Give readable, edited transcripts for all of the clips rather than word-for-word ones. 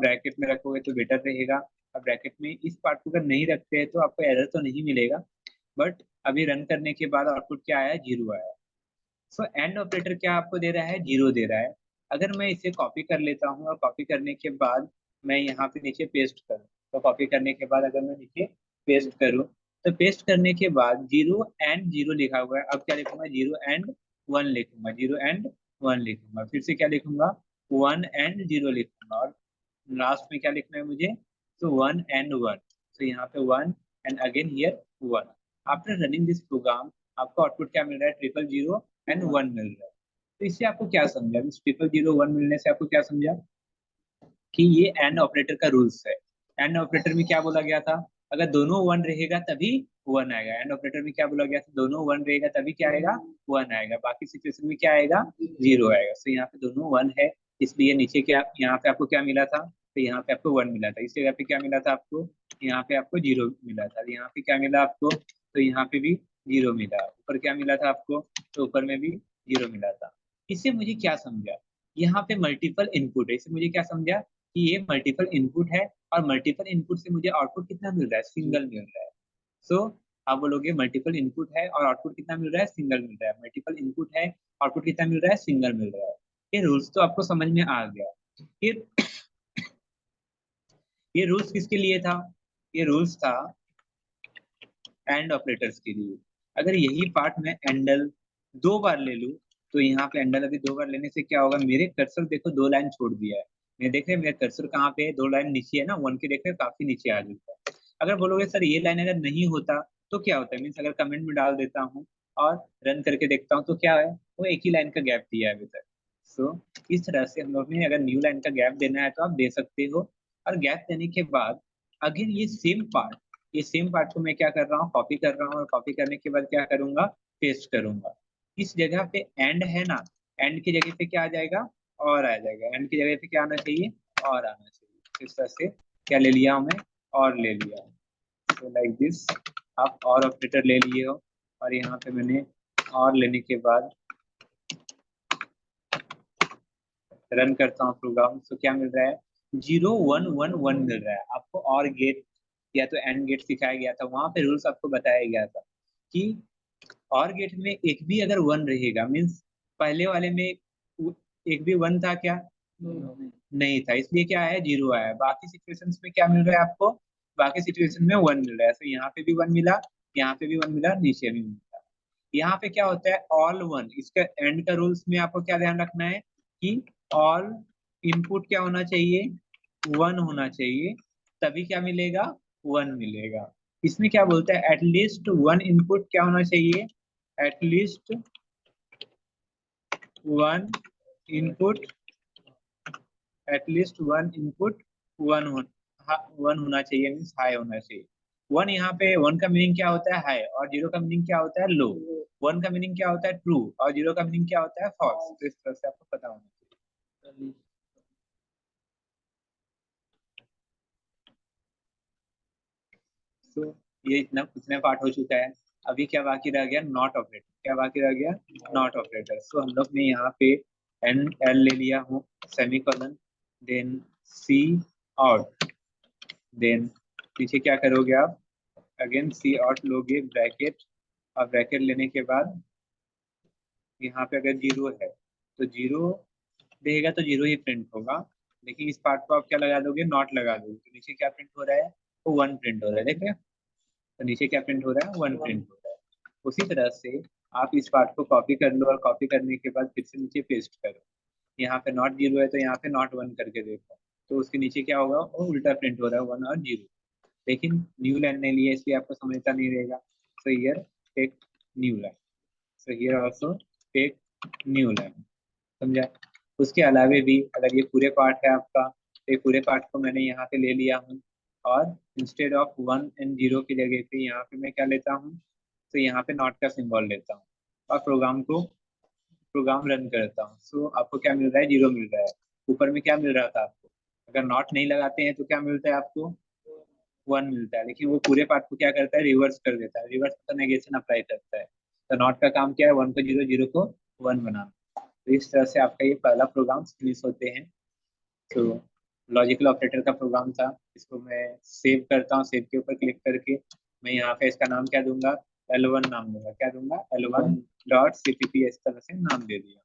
Bracket में रखोगे तो बेटर रहेगा। अब ब्रैकेट में इस पार्ट को अगर नहीं रखते हैं तो आपको एरर तो नहीं मिलेगा, बट अभी रन करने के बाद आउटपुट क्या आया, जीरो आया। सो एंड ऑपरेटर क्या आपको दे रहा है, जीरो दे रहा है। अगर मैं इसे कॉपी कर लेता हूँ और कॉपी करने के बाद मैं यहाँ पे नीचे पेस्ट करूँ, तो कॉपी करने के बाद अगर मैं नीचे पेस्ट करूँ, तो पेस्ट करने के बाद जीरो एंड जीरो लिखा हुआ है। अब क्या लिखूंगा, जीरो एंड वन लिखूंगा, जीरो एंड वन लिखूंगा, फिर से क्या लिखूंगा, वन एंड जीरो लिखूंगा, और लास्ट में क्या लिखना है मुझे, तो वन एंड वन। तो यहाँ पे one and again here one. After running this program आपको आउटपुट क्या मिल रहा है, ट्रिपल जीरो एंड वन मिल रहा है। तो इससे आपको क्या समझा, इस ट्रिपल जीरो वन मिलने से आपको क्या समझा कि ये एंड ऑपरेटर का रूल्स है। एंड ऑपरेटर में क्या बोला गया था, अगर दोनों वन रहेगा तभी वन आएगा। एंड ऑपरेटर में क्या बोला गया था, दोनों वन रहेगा तभी क्या आएगा, वन आएगा, बाकी सिचुएशन में क्या आएगा, जीरो आएगा। तो यहाँ पे दोनों वन है, इसलिए नीचे क्या, यहाँ पे आपको क्या मिला था, तो यहाँ पे आपको वन मिला था। इस जगह पे क्या मिला था आपको, यहाँ पे आपको जीरो मिला था। यहाँ पे क्या मिला आपको, तो यहाँ पे भी जीरो मिला। ऊपर क्या मिला था आपको, तो ऊपर में भी जीरो मिला था। इससे मुझे क्या समझा, यहाँ पे मल्टीपल इनपुट है। इससे मुझे क्या समझा कि ये मल्टीपल इनपुट है, और मल्टीपल इनपुट से मुझे आउटपुट कितना मिल रहा है, सिंगल मिल रहा है। सो आप बोलोगे मल्टीपल इनपुट है और आउटपुट कितना मिल रहा है, सिंगल मिल रहा है। मल्टीपल इनपुट है, आउटपुट कितना मिल रहा है, सिंगल मिल रहा है। ये रूल्स तो आपको समझ में आ गया। ये ये रूल्स किसके लिए था, ये रूल्स था एंड ऑपरेटर्स के लिए। अगर यही पार्ट मैं एंडल दो बार ले लूं, तो यहाँ पे एंडल अभी दो बार लेने से क्या होगा, मेरे कर्सर देखो दो लाइन छोड़ दिया है। मैं देख रहे हैं मेरा कर्सर कहाँ पे है, दो लाइन नीचे है ना, वन के देख रहे हैं काफी नीचे आ चुका है। अगर बोलोगे सर ये लाइन अगर नहीं होता तो क्या होता है, मीन्स अगर कमेंट में डाल देता हूँ और रन करके देखता हूँ तो क्या है, वो एक ही लाइन का गैप दिया है अभी तक। सो इस तरह से हम लोग ने अगर न्यू लाइन का गैप देना है तो आप दे सकते हो। और गैप देने के बाद अगेन ये सेम पार्ट, ये सेम पार्ट को मैं क्या कर रहा हूँ, कॉपी कर रहा हूँ, और कॉपी करने के बाद क्या करूंगा, पेस्ट करूंगा। इस जगह पे एंड है ना, एंड की जगह पे क्या आ जाएगा, और आ जाएगा। एंड की जगह पे क्या आना चाहिए, और आना चाहिए। इस तरह से क्या ले लिया हूं मैं, और ले लिया। तो लाइक दिस आप और ऑपरेटर ले लिए हो, और यहाँ पे मैंने और लेने के बाद रन करता हूँ प्रोग्राम, तो क्या मिल रहा है, जीरो वन वन वन मिल रहा है आपको। और गेट या तो एंड गेट सिखाया गया था, वहां पे रूल्स आपको बताया गया था कि और गेट में एक भी अगर वन रहेगा, मीन्स पहले वाले में एक भी वन था क्या, नहीं था, इसलिए क्या है, जीरो आया। बाकी सिचुएशंस में क्या मिल रहा है आपको, बाकी सिचुएशन में वन मिल रहा है। तो यहाँ पे भी वन मिला, यहाँ पे भी वन मिला, नीचे भी मिला। यहाँ पे क्या होता है, ऑल वन। इसका एंड का रूल्स में आपको क्या ध्यान रखना है कि ऑल इनपुट क्या होना चाहिए, वन होना चाहिए, तभी क्या मिलेगा, वन मिलेगा। इसमें क्या बोलता है, एटलीस्ट वन इनपुट क्या होना चाहिए, at least one input, at least one input one हो, वन होना चाहिए, मीन्स हाई होना चाहिए। वन, यहाँ पे वन का मीनिंग क्या होता है, हाई, और जीरो का मीनिंग क्या होता है, लो। वन का मीनिंग क्या होता है, ट्रू, और जीरो का मीनिंग क्या होता है, फॉल्स। तो इस तरह से आपको पता होना चाहिए। तो ये इतना इतना पार्ट हो चुका है। अभी क्या बाकी रह गया, नॉट ऑपरेटर। क्या बाकी रह गया, नॉट ऑपरेटर। तो हम लोग ने यहाँ पे एन एल ले लिया हूँ, सेमीकोलन, देन सी आउट, देन पीछे क्या करोगे आप, अगेन सी आउट लोगे, ब्रैकेट, और ब्रैकेट लेने के बाद यहाँ पे अगर जीरो है तो जीरो रहेगा, तो जीरो ही प्रिंट होगा। लेकिन इस पार्ट को आप क्या लगा दोगे, नॉट लगा दोगे, तो नीचे क्या प्रिंट हो रहा है, वो वन प्रिंट हो रहा है, देख रहे हैं। तो नीचे क्या प्रिंट हो रहा है, वन प्रिंट हो रहा है। उसी तरह से आप इस पार्ट को कॉपी कर लो, और कॉपी करने के बाद फिर से नीचे पेस्ट करो। यहाँ पे नॉट जीरो है तो यहाँ पे नॉट वन करके देखो, तो उसके नीचे क्या होगा, वो उल्टा प्रिंट हो रहा है, वन और जीरो। लेकिन न्यू लाइन नहीं लिया इसलिए आपको समझता नहीं रहेगा। So here take new line, so here also take new line, समझा। उसके अलावे भी अगर ये पूरे पार्ट है आपका, तो ये पूरे पार्ट को मैंने यहाँ पे ले लिया हूँ, और instead of one and zero की जगह पे यहाँ पे मैं क्या लेता हूँ, तो यहाँ पे नॉट का सिंबल लेता हूँ, और प्रोग्राम रन करता हूँ। सो आपको क्या मिल रहा है, जीरो मिल रहा है। ऊपर में क्या मिल रहा था आपको, अगर नॉट नहीं लगाते हैं तो क्या मिलता है आपको, वन मिलता है। लेकिन वो पूरे पार्ट को क्या करता है, रिवर्स कर देता है, रिवर्स का नेगेशन अप्लाई करता है। तो नॉट का काम क्या है, वन को जीरो, जीरो को वन बनाना। तो इस तरह से आपका ये पहला प्रोग्राम फिनिश होते हैं। तो लॉजिकल ऑपरेटर का प्रोग्राम था। इसको मैं सेव करता हूँ, सेव के ऊपर क्लिक करके मैं यहाँ पे इसका नाम क्या दूंगा, L1 नाम दूंगा। क्या दूंगा, L1 डॉट CPP, इस तरह से नाम दे दिया।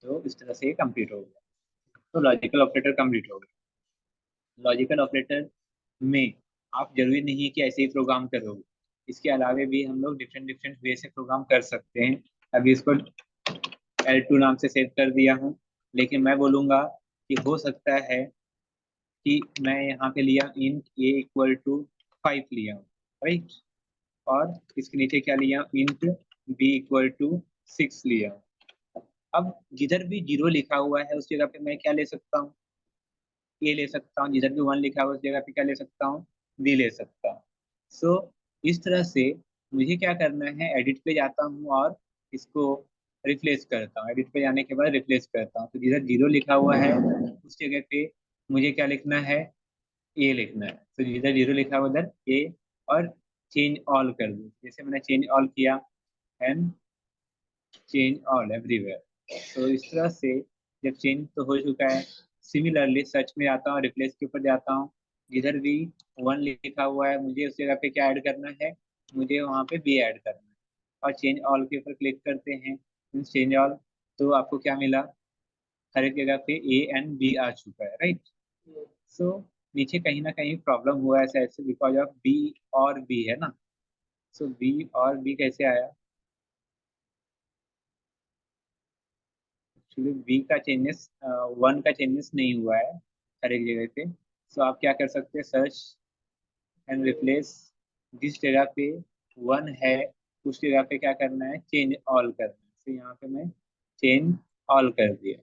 तो इस तरह से ये कंप्लीट हो गया। तो लॉजिकल ऑपरेटर कंप्लीट हो गया। लॉजिकल ऑपरेटर में आप जरूरी नहीं है कि ऐसे ही प्रोग्राम करोगे, इसके अलावे भी हम लोग डिफरेंट डिफरेंट वे से प्रोग्राम कर सकते हैं। अभी इसको L2 नाम से सेव कर दिया हूँ, लेकिन मैं बोलूंगा कि हो सकता है कि मैं यहाँ पे लिया int a इक्वल टू 5 लिया हूँ, राइट। और इसके नीचे क्या लिया, int b इक्वल टू 6 लिया हूँ। अब जिधर भी 0 लिखा हुआ है उस जगह पे मैं क्या ले सकता हूँ, ए ले सकता हूँ। जिधर भी 1 लिखा हुआ है उस जगह पे क्या ले सकता हूँ, बी ले सकता हूँ। सो इस तरह से मुझे क्या करना है, एडिट पे जाता हूँ और इसको रिप्लेस करता हूँ। एडिट पे जाने के बाद रिप्लेस करता हूँ, तो जिधर 0 लिखा हुआ है उस जगह पे मुझे क्या लिखना है, ए लिखना है। तो जिधर 0 लिखा हुआ उधर ए, और चेंज ऑल कर दूँ। जैसे मैंने चेंज ऑल किया, एंड चेंज ऑल एवरीवेयर। तो इस तरह से जब चेंज तो हो चुका है, सिमिलरली सर्च में जाता हूँ, रिप्लेस के ऊपर जाता हूँ। जिधर भी 1 लिखा हुआ है मुझे उस जगह पे क्या ऐड करना है, मुझे वहाँ पे बी ऐड करना है। और चेंज ऑल के ऊपर क्लिक करते हैं, चेंज ऑल, तो आपको क्या मिला, हर एक जगह पे ए एंड बी आ चुका है, राइट। सो नीचे कहीं ना कहीं प्रॉब्लम हुआ है शायद से, बिकॉज ऑफ बी और बी है ना। सो बी और बी कैसे आया, एक्चुअली बी का चेंजेस 1 का चेंजेस नहीं हुआ है हर एक जगह पे। सो आप क्या कर सकते हैं, सर्च एंड रिप्लेस, जिस जगह पे 1 है उस जगह पे क्या करना है, चेंज ऑल करना है। तो यहाँ पे मैं चेंज ऑल कर दिया,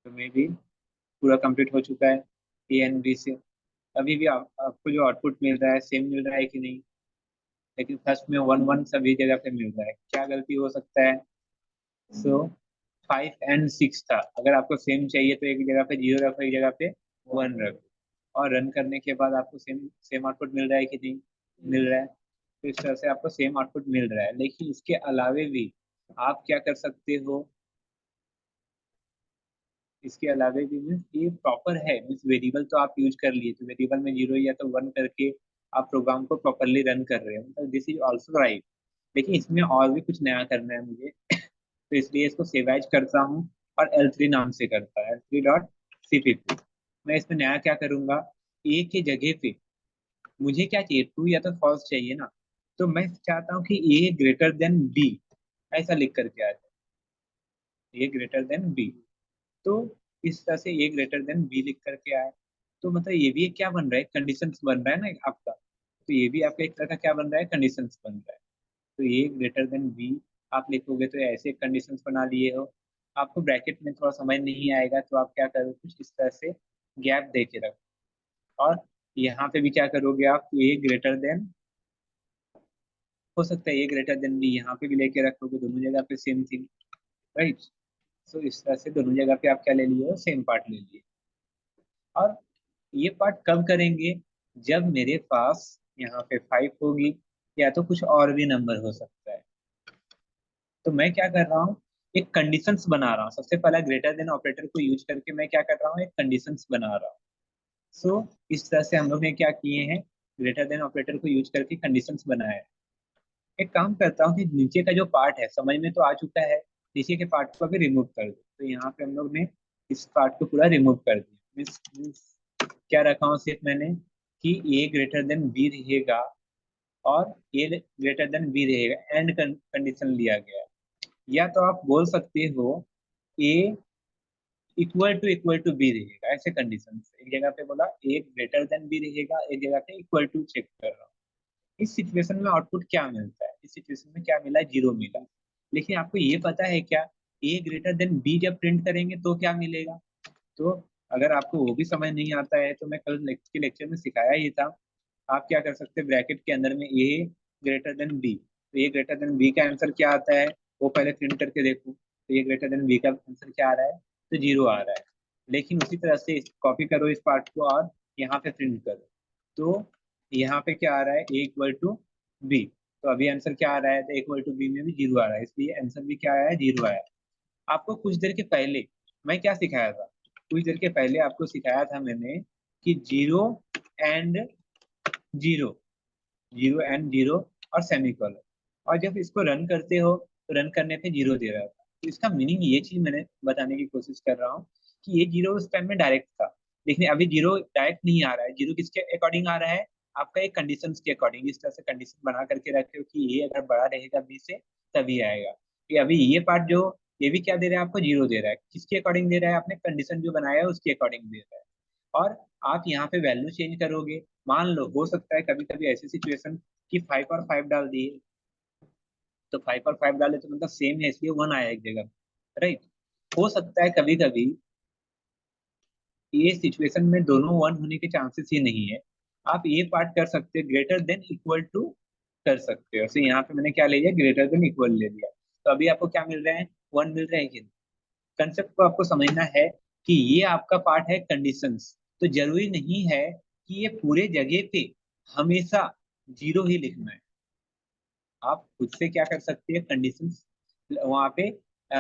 तो मे भी पूरा कंप्लीट हो चुका है ए एंड बी से। अभी भी आपको जो आउटपुट मिल रहा है सेम मिल रहा है कि नहीं, लेकिन फर्स्ट में 1 1 सभी जगह पे मिल रहा है, क्या गलती हो सकता है। सो 5 and 6 था, अगर आपको सेम चाहिए तो एक जगह पे 0 रखो, एक जगह पे 1 रखो, और रन करने के बाद आपको सेम सेम आउटपुट मिल रहा है कि नहीं, मिल रहा है। तो इस तरह से आपको सेम आउटपुट मिल रहा है। लेकिन इसके अलावे भी आप क्या कर सकते हो, इसके अलावे भी मीन्स ये प्रॉपर है, मीन्स वेरिएबल तो आप यूज कर लिए, तो वेरिएबल में 0 या तो 1 करके आप प्रोग्राम को प्रॉपरली रन कर रहे हो, मतलब दिस इज ऑल्सो राइट। लेकिन इसमें और भी कुछ नया करना है मुझे, तो इसलिए इसको सेव एज करता हूँ और L3 नाम से करता है, L3 डॉट CPP। मैं इसमें नया क्या करूंगा, ए के जगह पे मुझे क्या चाहिए, ट्रू या तो फॉल्स चाहिए ना। तो मैं चाहता हूँ कि ए ग्रेटर देन बी, ऐसा लिख करके आ जाए, ए ग्रेटर देन बी। तो इस तरह से ए ग्रेटर देन बी लिख करके आए, तो मतलब ये भी एक क्या बन रहा है, कंडीशंस बन रहा है ना आपका। तो ये भी आपका एक तरह का क्या बन रहा है, कंडीशंस बन रहा है। तो ए ग्रेटर देन बी आप लिखोगे तो ऐसे कंडीशंस बना लिए हो। आपको ब्रैकेट में थोड़ा समझ नहीं आएगा तो आप क्या करो, कुछ इस तरह से गैप दे के रखो। और यहाँ पे भी क्या करोगे आप, ए ग्रेटर देन, हो सकता है ए ग्रेटर देन बी यहाँ पे भी लेके रखोगे, दोनों जगह पे सेम थिंग, राइट। सो इस तरह से दोनों जगह पे आप क्या ले लिए हो, सेम पार्ट ले लिए। और ये पार्ट कब करेंगे, जब मेरे पास यहाँ पे 5 होगी, या तो कुछ और भी नंबर हो सकता है। तो मैं क्या कर रहा हूँ, एक कंडीशंस बना रहा हूँ। सबसे पहला ग्रेटर देन ऑपरेटर को यूज करके मैं क्या कर रहा हूँ, एक कंडीशंस बना रहा हूँ। सो इस तरह से हम लोग ने क्या किए हैं, ग्रेटर देन ऑपरेटर को यूज करके कंडीशंस बनाया है। एक काम करता हूँ कि नीचे का जो पार्ट है समझ में तो आ चुका है, नीचे के पार्ट को अभी रिमूव कर दो। तो यहाँ पे हम लोग ने इस पार्ट को पूरा रिमूव कर दिया। मीन्स क्या रखा हूँ सिर्फ मैंने, कि ए ग्रेटर देन बी रहेगा और ए ग्रेटर देन बी रहेगा, एंड कंडीशन लिया गया है। या तो आप बोल सकते हो ए इक्वल टू बी रहेगा, ऐसे कंडीशन। एक जगह पे बोला ए ग्रेटर देन बी रहेगा, एक जगह पे इक्वल टू चेक कर रहा हूँ। इस सिचुएशन में आउटपुट क्या मिलता है, इस सिचुएशन में क्या मिला, 0 मिला। लेकिन आपको ये पता है क्या, ए ग्रेटर देन बी जब प्रिंट करेंगे तो क्या मिलेगा। तो अगर आपको वो भी समझ नहीं आता है तो मैं कल के लेक्चर में सिखाया ही था। आप क्या कर सकते हैं, ब्रैकेट के अंदर में ए ग्रेटर देन बी, तो ए ग्रेटर देन बी का आंसर क्या आता है वो पहले प्रिंट करके देखो। तो ए ग्रेटर देन बी का आंसर क्या आ रहा है, तो 0 आ रहा है। लेकिन उसी तरह से कॉपी करो इस पार्ट को और यहाँ पे प्रिंट करो, तो यहाँ पे क्या आ रहा है, ए इक्वल टू बी। तो अभी आंसर क्या आ रहा है, तो इक्वल टू बी में भी 0 आ रहा है, इसलिए आंसर भी क्या आया है, 0 आया है। आपको कुछ देर के पहले मैं क्या सिखाया था, कुछ देर के पहले आपको सिखाया था मैंने कि 0 एंड 0, 0 एंड 0 और सेमीकोलन, और जब इसको रन करते हो तो रन करने पे 0 दे रहा था। तो इसका मीनिंग ये चीज मैंने बताने की कोशिश कर रहा हूँ कि ये 0 उस टाइम में डायरेक्ट था, लेकिन अभी 0 डायरेक्ट नहीं आ रहा है। 0 किसके अकॉर्डिंग आ रहा है? आपका एक कंडीशन के अकॉर्डिंग। इस तरह से कंडीशन बना करके रखे हो कि ये अगर बड़ा रहेगा बी से तभी आएगा। ये अभी ये पार्ट जो ये भी क्या दे रहा है आपको? 0 दे रहा है। किसके अकॉर्डिंग दे रहा है? आपने कंडीशन जो बनाया है उसके अकॉर्डिंग दे रहा है। और आप यहाँ पे वैल्यू चेंज करोगे। मान लो हो सकता है कभी कभी ऐसी सिचुएशन कि 5 और 5 डाल दिए, तो 5 और 5 डाले तो मतलब सेम है इसलिए 1 आया एक जगह, राइट। हो सकता है कभी कभी ये सिचुएशन में दोनों 1 होने के चांसेस ही नहीं है। आप ये पार्ट कर सकते हो ग्रेटर देन इक्वल टू कर सकते हो। तो यहाँ पे मैंने क्या ले लिया? ग्रेटर देन इक्वल ले लिया। तो अभी आपको क्या मिल रहा है? 1 मिल रहा है कि नहीं? कंसेप्ट को आपको समझना है कि ये आपका पार्ट है कंडीशंस। तो जरूरी नहीं है कि ये पूरे जगह पे हमेशा 0 ही लिखना है। आप खुद से क्या कर सकते हैं? कंडीशंस वहां पे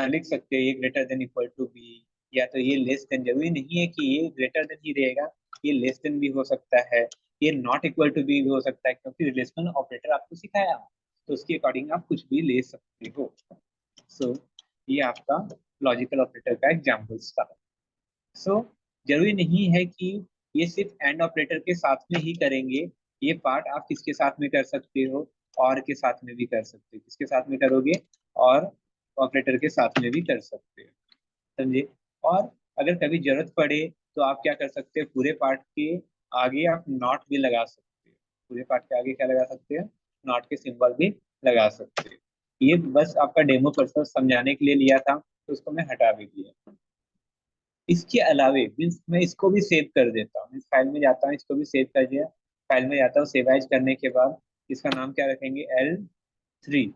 लिख सकते हैं, ये greater than equal to B, या तो ये लेस देन। जरूरी नहीं है कि ये ग्रेटर देन ही रहेगा, ये लेस देन भी हो सकता है, ये नॉट इक्वल टू बी भी हो सकता है, क्योंकि रिलेशनल ऑपरेटर आपको सिखाया हो, तो उसके अकॉर्डिंग आप कुछ भी ले सकते हो। सो ये आपका लॉजिकल ऑपरेटर का एग्जाम्पल्स था। सो जरूरी नहीं है कि ये सिर्फ एंड ऑपरेटर के साथ में ही करेंगे। ये पार्ट आप किसके साथ में कर सकते हो? और के साथ में भी कर सकते हो। किसके साथ में करोगे? और ऑपरेटर के साथ में भी कर सकते हो, समझे। और अगर कभी जरूरत पड़े तो आप क्या कर सकते हो? पूरे पार्ट के आगे आप नॉट भी लगा सकते हो। पूरे पार्ट के आगे क्या लगा सकते हो? नॉट के सिंबल भी लगा सकते हो। ये बस आपका डेमो पर्पस समझाने के लिए लिया था, तो उसको मैं हटा भी दिया। इसके अलावे मीन्स मैं इसको भी सेव कर देता हूँ। इस फाइल में जाता हूँ, इसको भी सेव कर दिया। फाइल में जाता हूँ, सेव एज करने के बाद इसका नाम क्या रखेंगे? L3,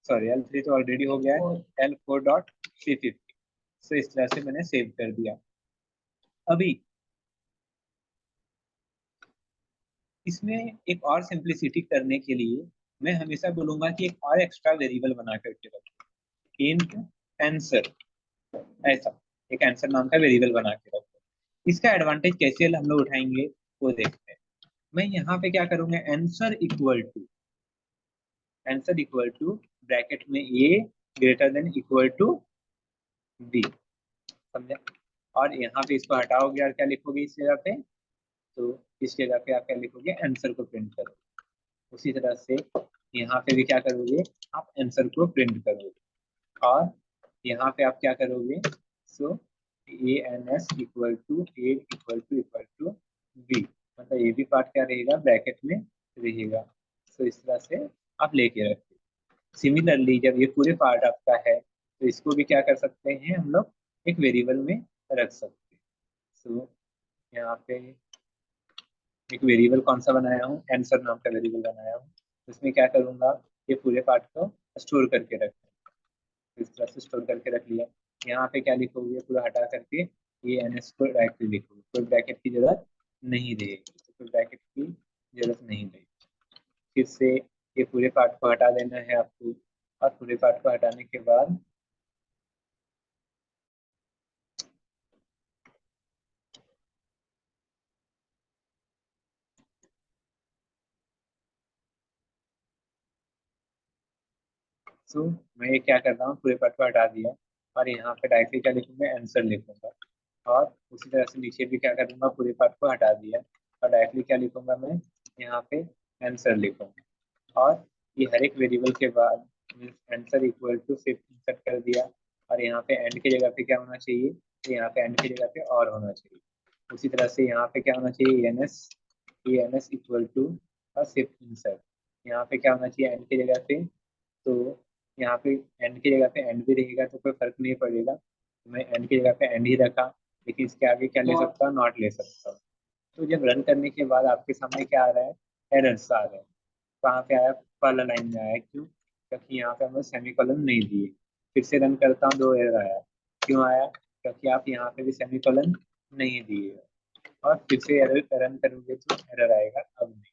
सॉरी L3 तो ऑलरेडी हो गया है, L4.350। सो इस तरह से मैंने सेव कर दिया। अभी इसमें एक और सिंप्लिसिटी करने के लिए मैं हमेशा बोलूंगा कि एक और एक्स्ट्रा वेरिएबल बना करके रखो, इंट आंसर। ऐसा एक आंसर नाम का वेरिएबल बना के रखो। इसका एडवांटेज कैसे हम लोग उठाएंगे वो देखते हैं। मैं यहाँ पे क्या करूंगा? आंसर इक्वल टू ब्रैकेट में A greater than equal to B, समझा। और यहाँ पे इसको हटाओगे और क्या लिखोगे इस जगह पे? तो इस जगह पे आप क्या लिखोगे? आंसर को प्रिंट करोगे। उसी तरह से यहाँ पे भी क्या करोगे? आप आंसर को प्रिंट करोगे। और यहाँ पे आप क्या करोगे? So A N S equal to B, मतलब ये भी पार्ट क्या रहेगा? ब्रैकेट में रहेगा। सो इस तरह से आप लेके रखते। सिमिलरली जब ये पूरे पार्ट आपका है तो इसको भी क्या कर सकते हैं हम लोग? एक वेरिएबल में रख सकते हैं। सो यहाँ पे एक वेरिएबल कौन सा बनाया हूँ? आंसर नाम का वेरिएबल बनाया हूँ। उसमें क्या करूंगा? ये पूरे पार्ट को स्टोर करके रख, इस तरह से स्टोर करके रख लिया। यहाँ पे क्या लिखोगे? पूरा हटा करके ये एन एस को डायरेक्टली लिखोगे, कोई ब्रैकेट की जरूरत नहीं रहेगी। तो कोई ब्रैकेट की जरूरत नहीं रहेगी। फिर से ये पूरे पार्ट को हटा देना है आपको। और पूरे पार्ट को हटाने के बाद सो मैं ये क्या कर रहा हूँ? पूरे पार्ट को हटा दिया और यहाँ पे डायरेक्टली क्या लिखूंगा? आंसर लिखूंगा। और उसी तरह से नीचे भी क्या करूंगा? पूरे पार्ट को हटा दिया और डायरेक्टली क्या लिखूंगा मैं? यहाँ पे आंसर लिखूंगा। और ये हर एक वेरिएबल के बाद आंसर इक्वल टू सिर्फ इंसर्ट कर दिया। और यहाँ पे एंड की जगह पे क्या होना चाहिए? तो यहाँ पे एंड की जगह पे और होना चाहिए। उसी तरह से यहाँ पे क्या होना चाहिए? एन एस इक्वल टू और सिर्फ इंसर्ट। यहाँ पे क्या होना चाहिए? एंड की जगह पे। तो यहाँ पे एंड की जगह पे एंड भी रहेगा तो कोई फर्क नहीं पड़ेगा। तो मैं एंड की जगह पे एंड ही रखा, लेकिन इसके आगे क्या ले सकता हूँ? नॉट ले सकता हूँ। तो जब रन करने के बाद आपके सामने क्या आ रहा है? एरर्स आ रहे हैं। कहाँ पे आया? पहला लाइन में आया। क्यों? क्योंकि यहाँ पे हमें सेमीकोलन नहीं दिए। फिर से रन करता हूँ, 2 एरर आया। क्यों आया? क्योंकि आप यहाँ पे भी सेमीकोलन नहीं दिए। और फिर से एरर रन करोगे तो एरर आएगा, अब नहीं।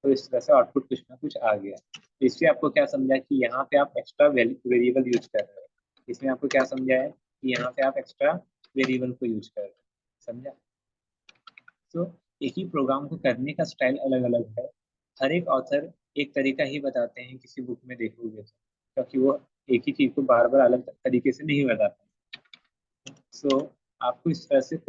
तो इस तरह से आउटपुट कुछ ना कुछ आ गया। तो इससे आपको क्या समझा कि यहाँ पे आप एक्स्ट्रा वेरिएबल यूज कर रहे हो। इसमें आपको क्या समझा है कि यहाँ पे आप एक्स्ट्रा वेरिएबल को यूज कर रहे हैं, समझा। तो एक ही प्रोग्राम को करने का स्टाइल अलग अलग है। हर एक ऑथर एक तरीका ही बताते हैं किसी बुक में देखोगे तो, क्योंकि वो एक ही चीज को बार बार अलग तरीके से नहीं बताते। सो आपको इस तरह से